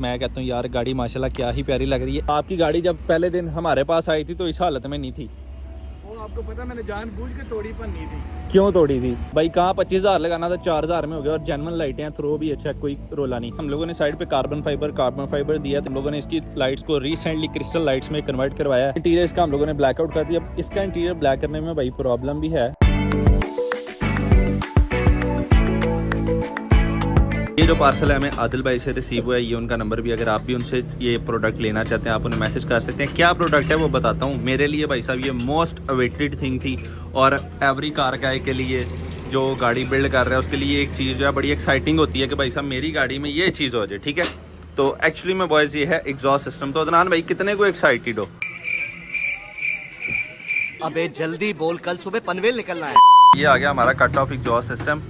मैं कहता हूँ यार गाड़ी माशाल्लाह क्या ही प्यारी लग रही है। आपकी गाड़ी जब पहले दिन हमारे पास आई थी तो इस हालत में नहीं थी। वो आपको पता मैंने जानबूझ के तोड़ी पर नहीं थी। क्यों तोड़ी थी भाई? कहाँ 25,000 लगाना था, 4,000 में हो गया। और जेन्युइन लाइटें हैं, थ्रो भी अच्छा, कोई रोला नहीं। हम लोगों ने साइड पे कार्बन फाइबर दिया। हम लोगों ने इसकी लाइट्स को रिसेंटली क्रिस्टल लाइट्स में कन्वर्ट करवाया। इंटीरियर इसका हम लोगों ने ब्लैकआउट कर दिया। इसका इंटीरियर ब्लैक करने में भाई प्रॉब्लम भी है। ये जो पार्सल है हमें आदिल भाई से रिसीव हुआ है, ये उनका नंबर भी, अगर आप भी उनसे ये प्रोडक्ट लेना चाहते हैं आप उन्हें मैसेज कर सकते हैं। क्या प्रोडक्ट है वो बताता हूँ। मेरे लिए भाई साहब ये मोस्ट अवेटेड थिंग थी, और एवरी कार गाय के लिए जो गाड़ी बिल्ड कर रहा है उसके लिए एक चीज़ जो है बड़ी एक्साइटिंग होती है कि भाई साहब मेरी गाड़ी में ये चीज़ हो जाए। ठीक है, तो एक्चुअली में बॉयज़ ये है एग्जॉस्ट सिस्टम। तो अदनान भाई कितने को एक्साइटेड हो? अबे जल्दी बोल, कल सुबह पनवेल निकलना है। ये आ गया हमारा कट ऑफ एग्जॉस्ट सिस्टम,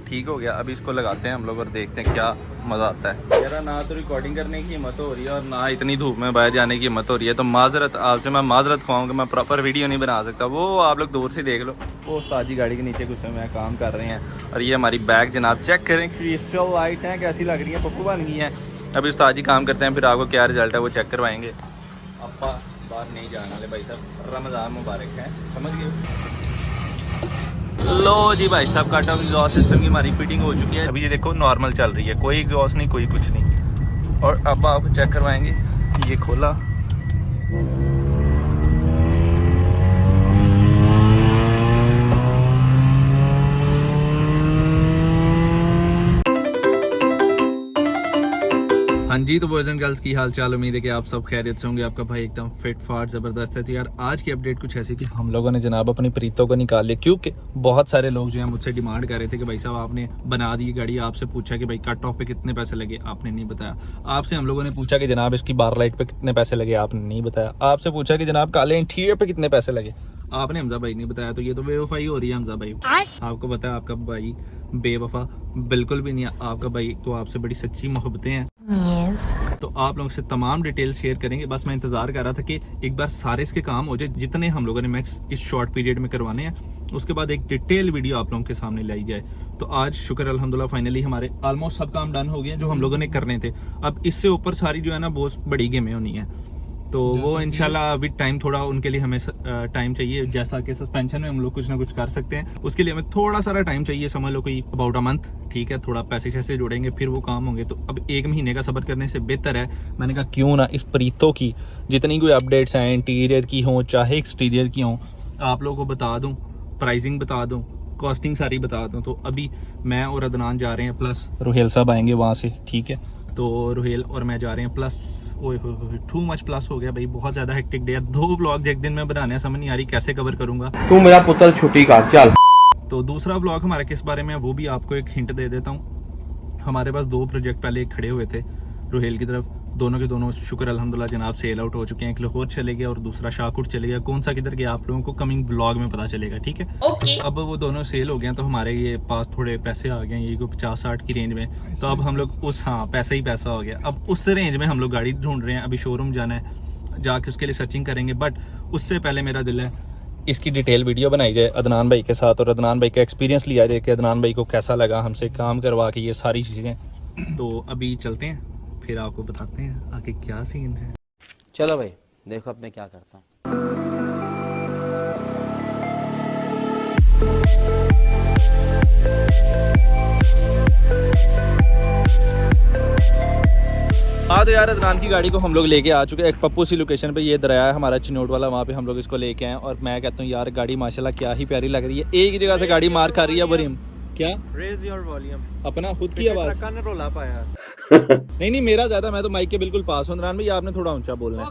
ठीक हो गया। अभी इसको लगाते हैं हम लोग और देखते हैं क्या मज़ा आता है। मेरा ना तो रिकॉर्डिंग करने की हिम्मत हो रही है और ना इतनी धूप में बाहर जाने की हिम्मत हो रही है, तो माजरत आपसे मैं माजरत खाऊंगा, मैं प्रॉपर वीडियो नहीं बना सकता। वो आप लोग दूर से देख लो, वो उस्ताद जी गाड़ी के नीचे कुछ में काम कर रहे हैं। और ये हमारी बैग जनाब चेक करें, क्रिस्टल लाइट हैं कैसी लग रही है, पप्पू बन गई हैं। अभी उस्ताद जी काम करते हैं, फिर आपको क्या रिजल्ट है वो चेक करवाएंगे। आपा बाहर नहीं जाने वाले भाई साहब, रमज़ान मुबारक है, समझ गए। लो जी भाई साहब, कट ऑफ एग्जॉस्ट सिस्टम की हमारी फिटिंग हो चुकी है। अभी ये देखो नॉर्मल चल रही है, कोई एग्जॉस्ट नहीं, कोई कुछ नहीं। और अब आपको चेक करवाएंगे, ये खोला, हाँ जी। तो बॉयज एंड गर्ल्स की हाल चाल, उम्मीद है कि आप सब खैरियत से होंगे। आपका भाई एकदम फिट फाट ज़बरदस्त है। तो यार आज की अपडेट कुछ ऐसी कि हम लोगों ने जनाब अपनी प्रीतों को निकाल लिया, क्योंकि बहुत सारे लोग जो हैं मुझसे डिमांड कर रहे थे कि भाई साहब आपने बना दी गाड़ी, आपसे पूछा कि भाई कट ऑफ पे कितने पैसे लगे, आपने नहीं बताया। आपसे हम लोगों ने पूछा कि जनाब इसकी बार लाइट पे कितने पैसे लगे, आपने नहीं बताया। आपसे पूछा कि जनाब काले इंटीरियर पे कितने पैसे लगे, आपने हमजा भाई नहीं बताया। तो ये तो बेवफाई हो रही है हमजा भाई। आपको बताया आपका भाई बेवफा बिल्कुल भी नहीं है। आपका भाई को आपसे बड़ी सच्ची मोहब्बतें हैं। तो आप लोगों से तमाम डिटेल्स शेयर करेंगे। बस मैं इंतजार कर रहा था कि एक बार सारे इसके काम हो जाए जितने हम लोगों ने मैक्स इस शॉर्ट पीरियड में करवाने हैं, उसके बाद एक डिटेल वीडियो आप लोगों के सामने लाई जाए। तो आज शुक्र अल्हम्दुलिल्लाह फाइनली हमारे ऑलमोस्ट सब काम डन हो गए जो हम लोगों ने करने थे। अब इससे ऊपर सारी जो है ना बहुत बड़ी गेमें होनी है, तो वो इंशाल्लाह विद टाइम थोड़ा उनके लिए हमें टाइम चाहिए। जैसा कि सस्पेंशन में हम लोग कुछ ना कुछ कर सकते हैं, उसके लिए हमें थोड़ा सारा टाइम चाहिए, समझ लो कोई अबाउट अ मंथ। ठीक है, थोड़ा पैसे शैसे जोड़ेंगे फिर वो काम होंगे। तो अब 1 महीने का सब्र करने से बेहतर है, मैंने कहा क्यों ना इस प्रीतों की जितनी कोई अपडेट्स हैं, इंटीरियर की हों चाहे एक्सटीरियर की हों, आप लोगों को बता दूँ, प्राइसिंग बता दूँ, कॉस्टिंग सारी बता दूँ। तो अभी मैं और अदनान जा रहे हैं, प्लस रुहेल साहब आएंगे वहाँ से। ठीक है, तो रुहेल और मैं जा रहे हैं प्लस। ओए टू मच प्लस हो गया भाई, बहुत ज्यादा हेक्टिक डे है। 2 ब्लॉग एक दिन में बनाने हैं, समझ नहीं आ रही कैसे कवर करूंगा। तू मेरा पुत्र छुट्टी का चल। तो दूसरा ब्लॉग हमारा किस बारे में है वो भी आपको एक हिंट दे देता हूँ। हमारे पास 2 प्रोजेक्ट पहले खड़े हुए थे रुहेल की तरफ, दोनों के दोनों शुक्र अल्हम्दुलिल्लाह जनाब सेल आउट हो चुके हैं। एक लाहौर चले गया और दूसरा शाहकोट चले गया। कौन सा किधर गया आप लोगों को कमिंग ब्लॉग में पता चलेगा। ठीक है, अब वो दोनों सेल हो गए, तो हमारे ये पास थोड़े पैसे आ गए, ये को 50-60 की रेंज में। तो अब हम लोग उस पैसा ही पैसा हो गया। अब उस रेंज में हम लोग गाड़ी ढूंढ रहे हैं। अभी शोरूम जाना है, जाके उसके लिए सर्चिंग करेंगे, बट उससे पहले मेरा दिल है इसकी डिटेल वीडियो बनाई जाए अदनान भाई के साथ, और अदनान भाई का एक्सपीरियंस लिया जाए कि अदनान भाई को कैसा लगा हमसे काम करवा के ये सारी चीज़ें। तो अभी चलते हैं, फिर आपको बताते हैं आगे क्या सीन है। चलो भाई देखो अब मैं क्या करता हूँ। हाँ तो यार अदनान की गाड़ी को हम लोग लेके आ चुके हैं एक पप्पू सी लोकेशन पे। ये दरिया है हमारा चिनोट वाला, वहाँ पे हम लोग इसको लेके आए। और मैं कहता हूँ यार गाड़ी माशाल्लाह क्या ही प्यारी लग रही है। एक ही जगह से गाड़ी मार खा रही है बरीम। क्या रेज योर वॉल्यूम, अपना खुद की आवाज रोला पाया। नहीं मेरा ज्यादा, मैं तो माइक के बिल्कुल पास हूँ। अदनान भाई आपने थोड़ा ऊंचा बोलना है।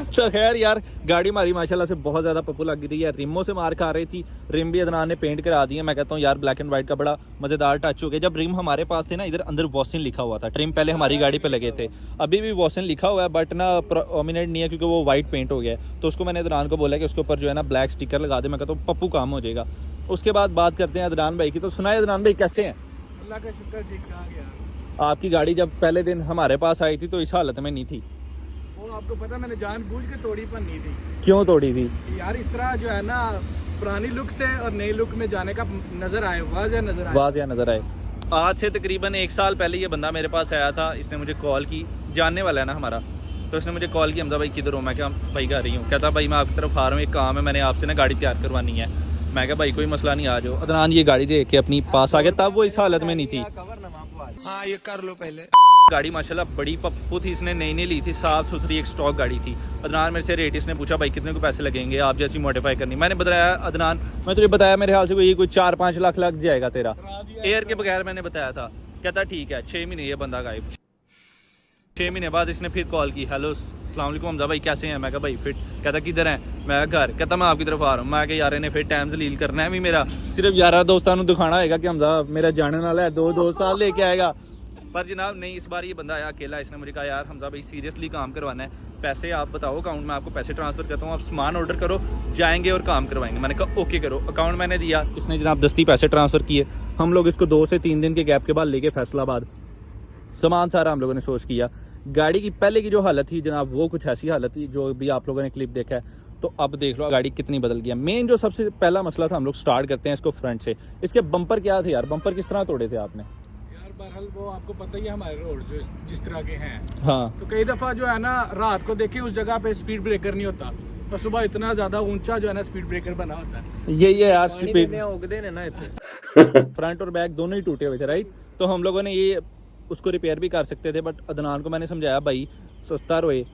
तो खैर यार गाड़ी हमारी माशाल्लाह से बहुत ज़्यादा पप्पू लग रही है। रिमों से मार खा रही थी, रिम भी अदनान ने पेंट करा दी है। मैं कहता हूँ यार ब्लैक एंड व्हाइट का बड़ा मज़ेदार टच हो गया। जब रिम हमारे पास थे ना, इधर अंदर वॉसिन लिखा हुआ था। रिम पहले हमारी गाड़ी पे लगे थे, अभी भी वॉसिन लिखा हुआ है, बट ना प्रोमिनेंट नहीं है क्योंकि वो वाइट पेंट हो गया है। तो उसको मैंने अदनान को बोला कि उसके ऊपर जो है ना ब्लैक स्टिकर लगा दे। मैं कहता हूँ पप्पू काम हो जाएगा। उसके बाद बात करते हैं अदनान भाई की। तो सुनाए अदनान भाई कैसे हैं? अल्लाह का शुक्र, ठीक ठाक यार। आपकी गाड़ी जब पहले दिन हमारे पास आई थी तो इस हालत में नहीं थी। वो आपको पता मैंने जानबूझ के तोड़ी पर नहीं थी। क्यों तोड़ी थी यार? इस तरह जो है ना पुरानी लुक से और नई लुक में जाने का नजर आए, वाज़ेह नजर आए। वाज़ेह नजर आए। आज से तकरीबन 1 साल पहले ये बंदा मेरे पास आया था, इसने मुझे कॉल की, जानने वाला है ना हमारा, तो इसने मुझे कॉल की, हमजा भाई किधर हो? मैं क्या भाई घर ही हूँ। कहता भाई मैं आपकी तरफ आ रहा हूँ, एक काम है, मैंने आपसे ना गाड़ी तैयार करवानी है। मैं क्या भाई कोई मसला नहीं, आ जाओ। अदनान ये गाड़ी देख के अपनी पास आ गया, तब वो इस हालत में नहीं थी। हाँ ये कर लो पहले। गाड़ी माशाल्लाह बड़ी पप्पू थी, इसने नई नई ली थी, साफ सुथरी एक स्टॉक गाड़ी थी। अदनान मेरे से रेट इसने पूछा भाई कितने को पैसे लगेंगे, आप जैसी मॉडिफाई करनी। मैंने बताया अदनान मैं तुझे बताया मेरे ख्याल से कोई 4-5 लाख लग जाएगा तेरा, एयर के बगैर मैंने बताया था। कहता ठीक है। 6 महीने ये बंदा गायब। 6 महीने बाद इसने फिर कॉल की, हेलो अस्सलाम वालेकुम हमजा भाई कैसे हैं? मैं कहा भाई फिट। कहता किधर हैं? मैं घर। कहता मैं आपकी तरफ आ रहा हूँ। मैं यार इन्हें फिर टाइम जलील करना है भी मेरा, सिर्फ यारा दोस्तों को दिखाना होगा कि हमजा मेरा जाने वाला है, 2 साल लेके आएगा। पर जनाब नहीं, इस बार ये बंदा आया अकेला। इसने मुझे कहा यार हमजा भाई सीरियसली काम करवाना है, पैसे आप बताओ अकाउंट में आपको पैसे ट्रांसफ़र करता हूँ, आप सामान ऑर्डर करो, जाएंगे और काम करवाएंगे। मैंने कहा ओके करो। अकाउंट मैंने दिया, इसने जनाब दस्ती पैसे ट्रांसफ़र किए। हम लोग इसको 2 से 3 दिन के गैप के बाद लेके फैसलाबाद, सामान सारा हम लोगों ने सोच किया। गाड़ी की पहले की जो हालत थी जनाब वो कुछ ऐसी हालत थी जो भी आप लोगों ने क्लिप देखा है, तो अब देख लो गाड़ी कितनी बदल गया। मेन जो सबसे पहला मसला था, हम लोग स्टार्ट करते हैं इसको फ्रंट से। इसके बम्पर क्या थे यार, बम्पर किस तरह तोड़े थे आपने? बहरहाल वो आपको पता ही है हमारे रोड जो जिस तरह के हैं, हाँ तो कई दफा जो है ना रात को देखे उस जगह पे स्पीड ब्रेकर नहीं होता, और सुबह इतना ज्यादा ऊंचा जो है ना स्पीड ब्रेकर बना होता है। ये यार स्पीड फ्रंट और बैक दोनों ही टूटे हुए थे राइट। तो हम लोगों ने ये उसको रिपेयर भी कर सकते थे, बट अदनान को मैंने समझाया भाई सस्ता रोए,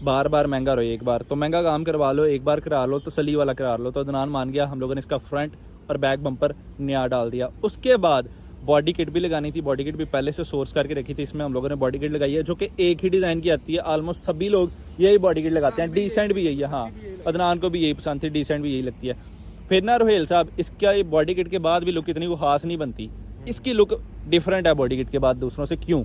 बार बार महंगा रोए। एक बार तो महंगा काम करवा लो, एक बार करा लो, तसल्ली वाला करा लो। तो अदनान मान गया। हम लोगों ने इसका फ्रंट और बैक बम्पर नया डाल दिया। उसके बाद बॉडी किट भी लगानी थी, बॉडी किट भी पहले से सोर्स करके रखी थी। इसमें हम लोगों ने बॉडी किट लगाई है जो कि एक ही डिज़ाइन की आती है। ऑलमोस्ट सभी लोग यही बॉडी किट लगाते हैं, डिसेंट भी यही है। हाँ अदनान को भी यही पसंद थी, डिसेंट भी यही लगती है। फिर ना रोहेल साहब, इसका ये बॉडी किट के बाद भी लुक इतनी वो खास नहीं बनती, इसकी लुक डिफरेंट है बॉडी किट के बाद दूसरों से। क्यों?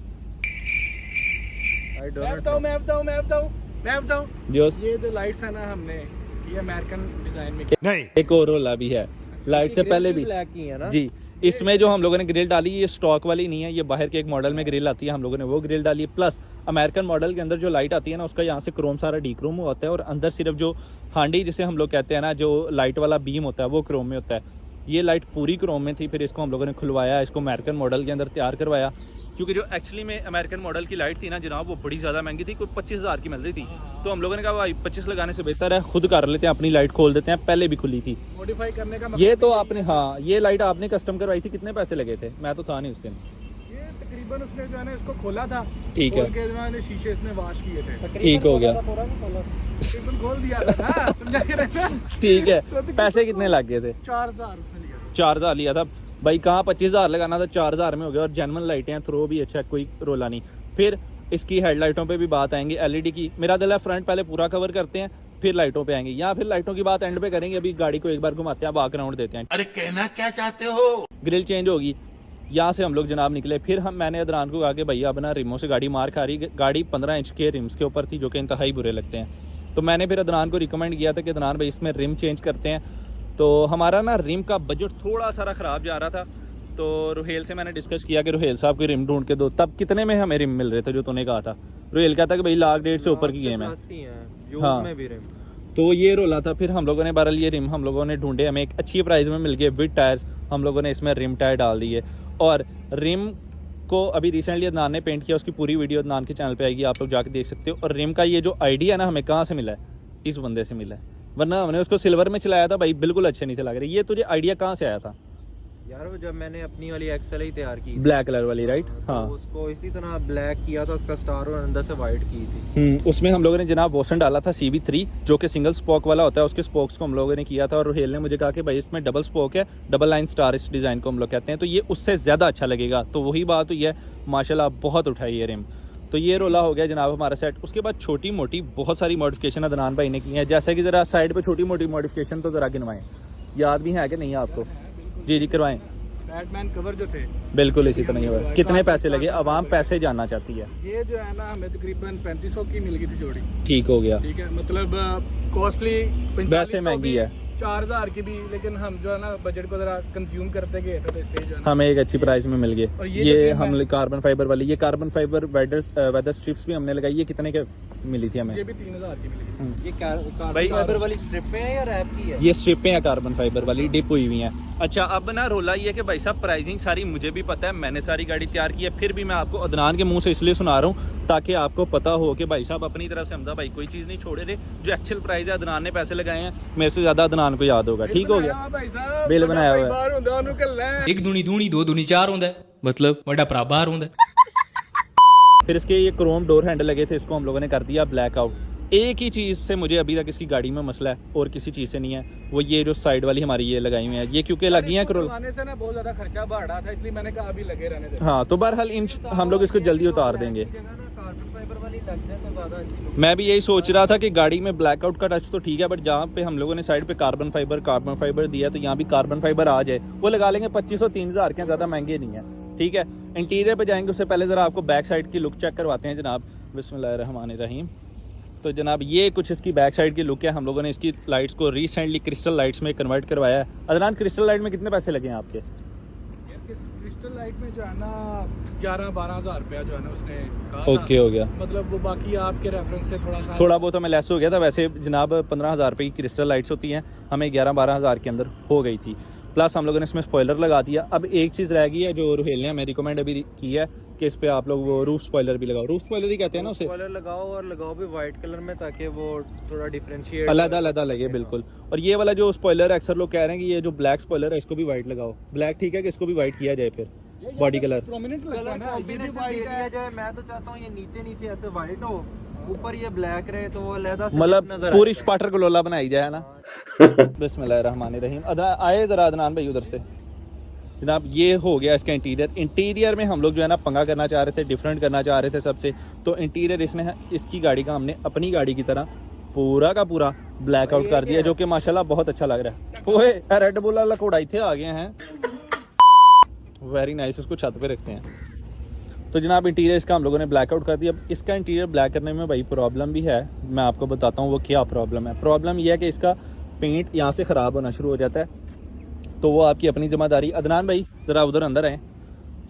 मैं बताऊं जो ये जो लाइट्स है ना हमने ये अमेरिकन डिजाइन में नहीं एक और रोला भी है लाइट से पहले भी ब्लैक की है ना जी। इसमें जो हम लोगों ने ग्रिल डाली ये स्टॉक वाली नहीं है, ये बाहर के एक मॉडल में ग्रिल आती है, हम लोगों ने वो ग्रिल डाली। प्लस अमेरिकन मॉडल के अंदर जो लाइट आती है ना उसका यहाँ से क्रोम सारा डी क्रोम होता है, और अंदर सिर्फ जो हांडी जिसे हम लोग कहते हैं ना, जो लाइट वाला बीम होता है वो क्रोम में होता है। ये लाइट पूरी क्रोम में थी। फिर इसको हम लोगों ने खुलवाया, इसको अमेरिकन मॉडल के अंदर तैयार करवाया, क्योंकि जो एक्चुअली में अमेरिकन मॉडल की लाइट थी ना जनाब वो बड़ी ज़्यादा महंगी थी, कोई 25,000 की मिल रही थी। तो हम लोगों ने कहा भाई 25 लगाने से बेहतर है खुद कर लेते हैं, अपनी लाइट खोल देते हैं। पहले भी खुली थी, मॉडिफाई करने का ये तो आपने, हाँ ये लाइट आपने कस्टम करवाई थी। कितने पैसे लगे थे? मैं तो था नहीं उस दिन। ये तकरीबन उसने जो है ना इसको खोला था, ठीक है, खोल के जो है ना शीशे इसने वॉश किए थे, ठीक हो गया, तकरीबन खोल दिया था ना, समझा के रहना। ठीक है। पैसे कितने लग गए थे? 4,000 उसने लिया। 4,000 लिया था भाई, कहाँ 25,000 लगाना था, 4,000 में हो गया। और जेन्युइन लाइटें हैं, थ्रो भी अच्छा है, कोई रोला नहीं। फिर इसकी हेडलाइटों पे भी बात आएंगी, एलईडी की। मेरा दिल है फ्रंट पहले पूरा कवर करते हैं, फिर लाइटों पे आएंगे, या फिर लाइटों की बात एंड पे करेंगे। अभी गाड़ी को एक बार घुमाते हैं, बैक राउंड देते हैं। अरे कहना क्या चाहते हो? ग्रिल चेंज होगी। यहाँ से हम लोग जनाब निकले। फिर मैंने अदनान को कहा कि भैया अब ना रिमों से गाड़ी मार खा रही। गाड़ी 15 इंच के रिम्स के ऊपर थी जो कि इंतहाई बुरे लगते हैं। तो मैंने फिर अदनान को रिकमेंड किया था कि अदनान भाई इसमें रिम चेंज करते हैं। तो हमारा ना रिम का बजट थोड़ा सारा ख़राब जा रहा था। तो रुहेल से मैंने डिस्कस किया कि रुहेल साहब की रिम ढूंढ के दो। तब कितने में हमें रिम मिल रहे थे जो तूने कहा था? रुहेल कहता कि भाई 1,00,000-1,50,000 से ऊपर की गेम है। हाँ में भी रिम। तो ये रोला था। फिर हम लोगों ने बहरहाल ये रिम हम लोगों ने ढूंढे, हमें एक अच्छी प्राइस में मिल गए विद टायर्स। हम लोगों ने इसमें रिम टायर डाल दिए, और रिम को अभी रिसेंटली अदनान ने पेंट किया, उसकी पूरी वीडियो अदनान के चैनल पे आएगी, आप लोग जाके देख सकते हो। और रिम का ये जो आइडिया ना हमें कहाँ से मिला है? इस बंदे से मिला है, वरना हमने उसको सिल्वर में चलाया था भाई, बिल्कुल अच्छे नहीं थे लग रहे। ये तुझे आइडिया कहाँ से आया था? यार वो जब मैंने अपनी वाली एक्सेल ही तैयार की ब्लैक कलर वाली, राइट? हाँ, तो उसको इसी तरह ब्लैक किया था, उसका स्टार और अंदर से वाइट की थी। उसमें हम लोगों ने जनाब वोसन डाला था CB3 जो कि सिंगल स्पोक वाला होता है, उसके स्पोक्स को हम लोगों ने किया था। और रुहेल ने मुझे कहा कि भाई इसमें डबल स्पोक है, डबल लाइन स्टार इस डिज़ाइन को हम लोग कहते हैं, तो ये उससे ज़्यादा अच्छा लगेगा। तो वही बात हुई है, माशाल्लाह बहुत उठाई है रिम। तो ये रोला हो गया जनाब हमारा सेट। उसके बाद छोटी मोटी बहुत सारी मॉडिफिकेशन अदनान भाई ने की है, जैसे कि ज़रा साइड पे छोटी मोटी मॉडिफिकेशन तो ज़रा गिनवाएं, याद भी है कि नहीं आपको? जी करवाएं। बैटमैन कवर जो थे बिल्कुल इसी तरह ही हुआ। कितने पैसे लगे? आवाम पैसे जानना चाहती है। ये जो है ना हमें तकरीबन 3500 की मिल गई थी जोड़ी। ठीक हो गया, ठीक है, मतलब कॉस्टली वैसे महंगी है। 4000 की भी, लेकिन हम जो है ना बजट को जरा कंज्यूम करते गए थे, तो इसलिए जो है ना हमें एक अच्छी प्राइस में मिल गए। और ये ये हम कार्बन फाइबर वाली, ये कार्बन फाइबर वेदर स्ट्रिप्स भी हमने लगाई। ये कितने के मिली थी हमें? ये भी 3000 की मिलेगी। ये कार्बन भाई- फाइबर वाली स्ट्रिप है या रैप की है? ये स्ट्रिपें हैं कार्बन फाइबर वाली, डिप हुई हुई हैं। अच्छा, अब ना रोला ये कि भाई साहब प्राइसिंग सारी मुझे भी पता है, मैंने सारी गाड़ी तैयार की है, फिर भी मैं आपको अदनान के मुंह से इसलिए सुना रहा हूँ ताकि आपको पता हो कि भाई साहब अपनी तरफ से हमजा भाई कोई चीज़ नहीं छोड़े थे। जो एक्चुअल प्राइस है अदनान ने पैसे लगाए हैं, मेरे से ज़्यादा अदनान को याद होगा। ठीक हो गया, भाई साहब, बिल बनाया हुआ है। बाहर ਹੁੰਦਾ ਉਹਨੂੰ ਕੱਲਾ एक दूनी दूनी दो दूनी चार होंदा है, मतलब बड़ा भरा बाहर होंदा है। फिर इसके ये क्रोम डोर हैंडल लगे थे, इसको हम लोगों ने कर दिया ब्लैक आउट। एक ही चीज़ से मुझे अभी तक इसकी गाड़ी में मसला है और किसी चीज़ से नहीं है, वो ये जो साइड वाली हमारी ये लगाई हुई है, ये क्योंकि लगी हैं करोल। करवाने से ना बहुत ज्यादा खर्चा बढ़ रहा था, इसलिए मैंने कहा अभी लगे रहने दे। हाँ, तो बहरहाल इन हम लोग इसको जल्दी उतार देंगे। कार्बन फाइबर वाली लग जाए तो ज्यादा अच्छी लुक। मैं भी यही सोच रहा था कि गाड़ी में ब्लैकआउट का टच तो ठीक है, बट जहाँ पे हम लोगों ने साइड पे कार्बन फाइबर दिया है, तो यहाँ भी कार्बन फाइबर आ जाए। वो लगा लेंगे 2500-3000 के, ज़्यादा महंगे नहीं है। ठीक है, इंटीरियर पे जाएंगे उससे पहले ज़रा आपको बैक साइड की लुक चेक करवाते हैं जनाब। बिस्मिल्लाहिर्रहमानिर्रहीम। तो जनाब ये कुछ इसकी बैक साइड की लुक है। हम लोगों ने इसकी लाइट्स को रिसेंटली क्रिस्टल लाइट्स में कन्वर्ट करवाया है। अदनान, क्रिस्टल लाइट में कितने पैसे लगे हैं आपके? क्रिस्टल लाइट में जो है ना 11-12 हजार रुपया जो है ना उसने कहा ओके, था। हो गया। मतलब वो बाकी आपके रेफरेंस से थोड़ा बहुत हमें लेस हो गया था। वैसे जनाब 15,000 रुपये की क्रिस्टल लाइट्स होती हैं, हमें 11-12 हज़ार के अंदर हो गई थी। प्लस हम लोगों ने इसमें स्पॉइलर लगा दिया। अब एक चीज़ रह गई है जो रुहेल ने हमें रिकमेंड अभी की है कि इस पे आप लोग वो रूफ स्पॉइलर भी लगाओ। रूफ स्पॉइलर ही कहते हैं ना उसे। स्पॉइलर लगाओ, और लगाओ भी वाइट कलर में ताकि वो थोड़ा डिफरेंशिएट अलग लगे, बिल्कुल। और ये वाला जो स्पॉइलर है, अक्सर लोग कह रहे हैं कि ये जो ब्लैक स्पॉइलर है इसको भी वाइट लगाओ। ब्लैक ठीक है कि इसको भी वाइट किया जाए फिर बॉडी कलर? प्रोमिनेंट लगता है कलर ना, ये भी कॉम्बिनेशन white दे है। दिया जाए। मैं तो चाहता हूँ ये नीचे नीचे ऐसे वाइट हो, ऊपर ये ब्लैक रहे, तो वो अलहदा से मतलब नजर पूरी आए। स्पाटर गलोला बनाई जाए ना। बिस्मिल्लाहिर्रहमानिर्रहीम। आए ज़रा अदनान भाई उधर से। जनाब ये हो गया इसका इंटीरियर में हम लोग जो है ना पंगा करना चाह रहे थे, डिफरेंट करना चाह रहे थे सबसे। तो इंटीरियर इसकी गाड़ी का हमने अपनी गाड़ी की तरह पूरा का पूरा ब्लैकआउट कर दिया, जो कि माशाल्लाह बहुत अच्छा लग रहा है। ओए रेड बुल वाला कोड़ा इथे आ गए हैं, वेरी नाइस। इसको छत पे रखते हैं। तो जनाब इंटीरियर इसका हम लोगों ने ब्लैकआउट कर दिया। अब इसका इंटीरियर ब्लैक करने में भाई प्रॉब्लम भी है, मैं आपको बताता हूँ वो क्या प्रॉब्लम है। प्रॉब्लम यह है कि इसका पेंट यहाँ से ख़राब होना शुरू हो जाता है, तो वो आपकी अपनी जिम्मेदारी। अदनान भाई ज़रा उधर अंदर आए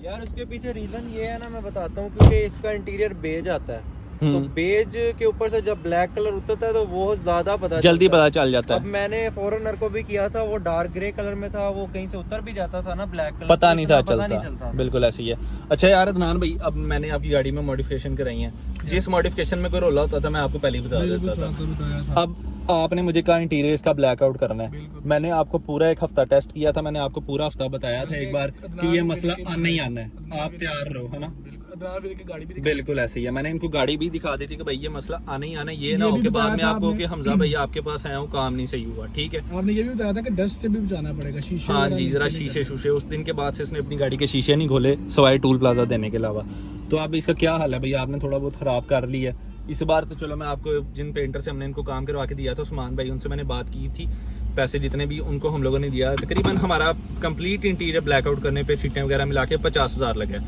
यार उसके पीछे रीजन ये है ना, मैं बताता हूँ, क्योंकि इसका इंटीरियर बेज आता है, तो बेज के ऊपर से जब ब्लैक कलर उतरता है तो वो ज्यादा जल्दी पता चल जाता अब है। मैंने फॉरेनर को भी किया था, वो डार्क ग्रे कलर में था, वो कहीं से उतर भी जाता था ना ब्लैक कलर, पता नहीं था पता नहीं चलता। था। बिल्कुल ऐसी है। अच्छा यार अदनान भाई, अब मैंने आपकी गाड़ी में मॉडिफिकेशन कराई है। जिस मॉडिफिकेशन में कोई रोला होता था मैं आपको पहले ही बता देता था। अब आपने मुझे कहा इंटीरियर इसका ब्लैकआउट करना है। मैंने आपको पूरा एक हफ्ता टेस्ट किया था, मैंने आपको पूरा हफ्ता बताया था एक बार कि ये मसला आना ही आना है, आप तैयार रहो, है ना। की गाड़ी भी बिल्कुल ऐसे ही है। मैंने इनको गाड़ी भी दिखा दी थी कि भाई ये मसला आना ही आना है। ये ना हो के बाद में आपको कि हमजा भाई आपके पास आया हूँ, काम नहीं सही हुआ। ठीक है, आपने ये भी बताया था कि डस्ट से भी बचाना पड़ेगा, शीशे हाँ वगैरह जी, नीचे जरा नहीं शीशे शूशे। उस दिन के बाद से इसने अपनी गाड़ी के शीशे नहीं खोले सवाए टूल प्लाजा देने के अलावा। तो अब इसका क्या हाल है भाई? आपने थोड़ा बहुत खराब कर लिया इस बार। तो चलो मैं आपको जिन पेंटर से हमने इनको काम करवा के दिया था, उस्मान भाई, उनसे मैंने बात की थी। पैसे जितने भी उनको हम लोगों ने दिया, तकरीबन हमारा कंप्लीट इंटीरियर ब्लैकआउट करने पे सीटें वगैरह मिला के 50,000 लगे।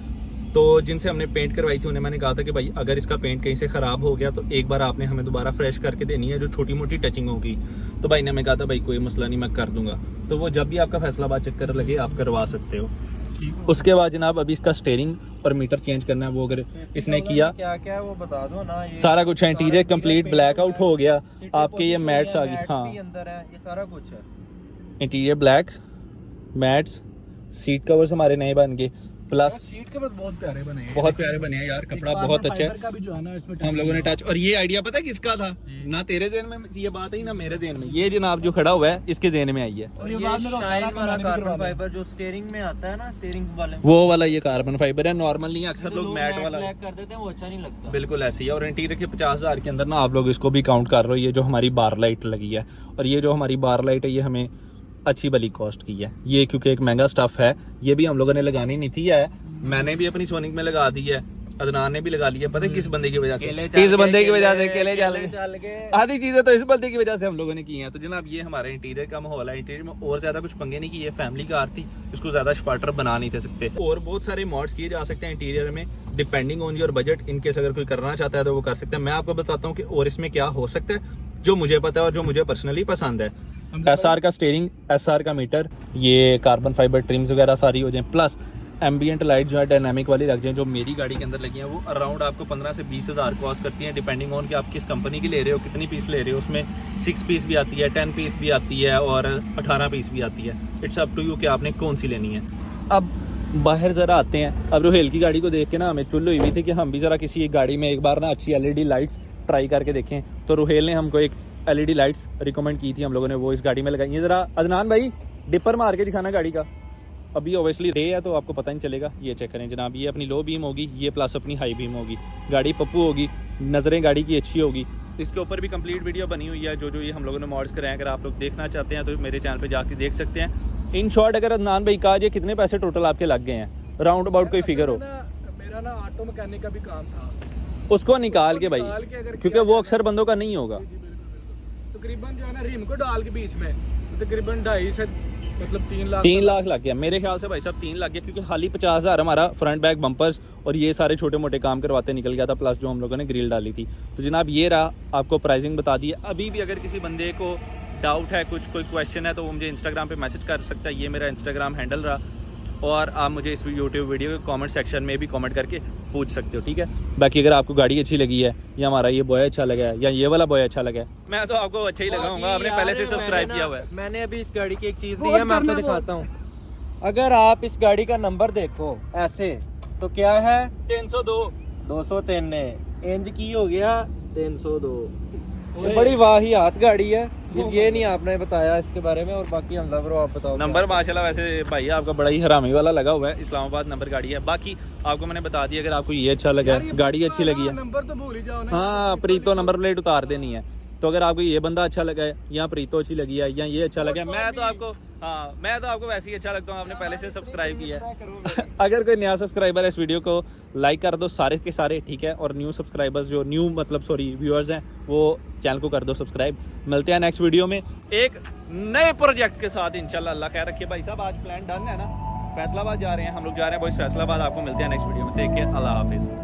तो जिनसे हमने पेंट करवाई थी उन्हें मैंने कहा था कि भाई अगर इसका पेंट कहीं से ख़राब हो गया तो एक बार आपने हमें दोबारा फ्रेश करके देनी है, जो छोटी मोटी टचिंग होगी। तो भाई ने हमें कहा था भाई कोई मसला नहीं, मैं कर दूंगा। तो वो जब भी आपका फैसलाबाद चक्कर लगे आप करवा सकते हो। उसके बाद जनाब अभी इसका स्टीयरिंग और मीटर चेंज करना है, वो अगर इसने किया क्या क्या है वो बता दो ना। ये सारा कुछ है। इंटीरियर कंप्लीट ब्लैकआउट हो गया, आपके ये मैट्स आ गए। हाँ, अंदर है, ये सारा कुछ है। Interior black, mats, seat covers हमारे नए बन गए, प्लस सीट के बस बहुत प्यारे बने हैं, बहुत प्यारे बने हैं यार। कपड़ा बहुत अच्छा है का भी जो है ना इसमें हम लोगों ने टच। और ये आइडिया पता है किसका था? ना तेरे ज़हन में ये बात है ना मेरे ज़हन में। ये जनाब जो खड़ा हुआ है इसके ज़हन में आई है। और ये शाइन वाला कार्बन फाइबर जो स्टीयरिंग में आता है ना, स्टीयरिंग वाले में, वो वाला ये कार्बन फाइबर है। नॉर्मल नहीं, अक्सर लोग मैट वाला ब्लैक कर देते हैं, वो अच्छा नहीं लगता। बिल्कुल ऐसे ही है। और इंटीरियर के 50,000 के अंदर ना आप लोग इसको भी काउंट कर रहे हो, ये जो हमारी बार लाइट लगी है, और ये जो हमारी बार लाइट है ये हमें अच्छी भली कॉस्ट की है। ये क्योंकि एक महंगा स्टफ है, ये भी हम लोगों ने लगानी नहीं थी है। मैंने भी अपनी सोनिक में लगा दी है, अदनान ने भी लगा लिया। पता है किस बंदे की वजह से? इस बंदे की वजह से केले चल गए। आधी चीजें तो इस बंदे की वजह से हम लोगों ने की हैं। तो जनाब ये हमारे इंटीरियर का माहौल है। इंटीरियर में और ज्यादा कुछ पंगे नहीं किए, फैमिली कार थी, इसको ज्यादा स्पार्टर बना नहीं थे सकते। और बहुत सारे मॉड्स किए जा सकते हैं इंटीरियर में, depending on your budget. In case अगर कोई करना चाहता है तो वो कर सकता है। मैं आपको बताता हूँ कि और इसमें क्या हो सकता है जो मुझे पता है और जो मुझे पर्सनली पसंद है। SR का स्टीयरिंग, SR का मीटर, ये कार्बन फाइबर ट्रिम्स वगैरह सारी हो जाए, प्लस एम्बियंट लाइट जो है डायनामिक वाली लग जाए, जो मेरी गाड़ी के अंदर लगी हैं, वो अराउंड आपको 15 से 20 हज़ार कॉस्ट करती हैं, डिपेंडिंग ऑन कि आप किस कंपनी की ले रहे हो, कितनी पीस ले रहे हो। उसमें 6 पीस भी आती है, 10 पीस भी आती है और 18 पीस भी आती है। इट्स अप टू यू कि आपने कौन सी लेनी है। अब बाहर ज़रा आते हैं। अब रोहेल की गाड़ी को देख के ना हमें चुल हुई थी कि हम भी ज़रा किसी एक गाड़ी में एक बार ना अच्छी LED लाइट्स ट्राई करके देखें। तो रोहेल ने हमको एक LED लाइट्स रिकमेंड की थी, हम लोगों ने वो इस गाड़ी में लगाई है। ज़रा अदनान भाई डिपर मार के दिखाना गाड़ी का। अभी ओबियसली डे है तो आपको पता नहीं चलेगा। ये चेक करें जनाब, ये अपनी लो बीम होगी, ये प्लस अपनी हाई बीम होगी। गाड़ी पप्पू होगी, नज़रें गाड़ी की अच्छी होगी। इसके ऊपर भी कंप्लीट वीडियो बनी हुई है, जो ये हम लोगों ने मॉड्स कराए हैं। अगर आप लोग देखना चाहते हैं तो मेरे चैनल पे जाके देख सकते हैं। इन शॉर्ट अगर अदनान भाई कहा, ये कितने पैसे टोटल आपके लग गए हैं, राउंड अबाउट कोई फिगर हो? मेरा ना ऑटो मैकेनिक का भी काम था, उसको निकाल के भाई, क्योंकि वो अक्सर बंदों का नहीं होगा। तकरीबन जो है ना रिम को डाल के बीच में तकरीबन 2.5 से मतलब 3 लाख लग गया मेरे ख्याल से भाई साहब, 3 लाख गया, क्योंकि खाली 50,000 हमारा फ्रंट बैक बम्पर्स और ये सारे छोटे मोटे काम करवाते निकल गया था, प्लस जो हम लोगों ने ग्रिल डाली थी। तो जनाब ये रहा, आपको प्राइसिंग बता दी है। अभी भी अगर किसी बंदे को डाउट है, कुछ कोई क्वेश्चन है, तो वो मुझे इंस्टाग्राम पे मैसेज कर सकता है। ये मेरा इंस्टाग्राम हैंडल रहा, और आप मुझे इस यूट्यूब वीडियो के कमेंट सेक्शन में भी कमेंट करके पूछ सकते हो, ठीक है। बाकी अगर आपको गाड़ी अच्छी लगी है, या हमारा ये बॉय अच्छा लगा है, या ये वाला बॉय अच्छा लगा है, मैं तो आपको अच्छा ही लगाऊंगा। आपने पहले से सब्सक्राइब किया हुआ है। मैंने अभी इस गाड़ी की एक चीज़ दी है, मैं आपको दिखाता हूँ। अगर आप इस गाड़ी का नंबर देखो ऐसे, तो क्या है 302 203 ने इंज की हो गया 302। ये बड़ी वाहियात गाड़ी है, ये नहीं आपने बताया इसके बारे में। और बाकी हमजा ब्रो आप बताओ। नंबर माशाल्लाह वैसे भाई आपका बड़ा ही हरामी वाला लगा हुआ है, इस्लामाबाद नंबर गाड़ी है। बाकी आपको मैंने बता दिया, अगर आपको ये अच्छा लगा है, गाड़ी अच्छी लगी है, नंबर तो भूल ही जाओ ना। हाँ प्रीतो नंबर प्लेट उतार देनी है। तो अगर आपको ये बंदा अच्छा लगा है, या प्रीतो अच्छी लगी है, या ये अच्छा लगा है, मैं तो आपको वैसे ही अच्छा लगता हूँ। आपने पहले से सब्सक्राइब किया है। अगर कोई नया सब्सक्राइबर है, इस वीडियो को लाइक कर दो सारे के सारे, ठीक है। और न्यू सब्सक्राइबर्स जो व्यूअर्स हैं, वो चैनल को कर दो सब्सक्राइब। मिलते हैं नेक्स्ट वीडियो में एक नए प्रोजेक्ट के साथ इंशाल्लाह। अल्लाह खैर रखिए भाई साहब। आज प्लान डन है ना, फैसलाबाद जा रहे हैं हम लोग, जा रहे हैं बॉयज फैसलाबाद। आपको मिलते हैं नेक्स्ट वीडियो में, टेक केयर, अल्लाह हाफिज़।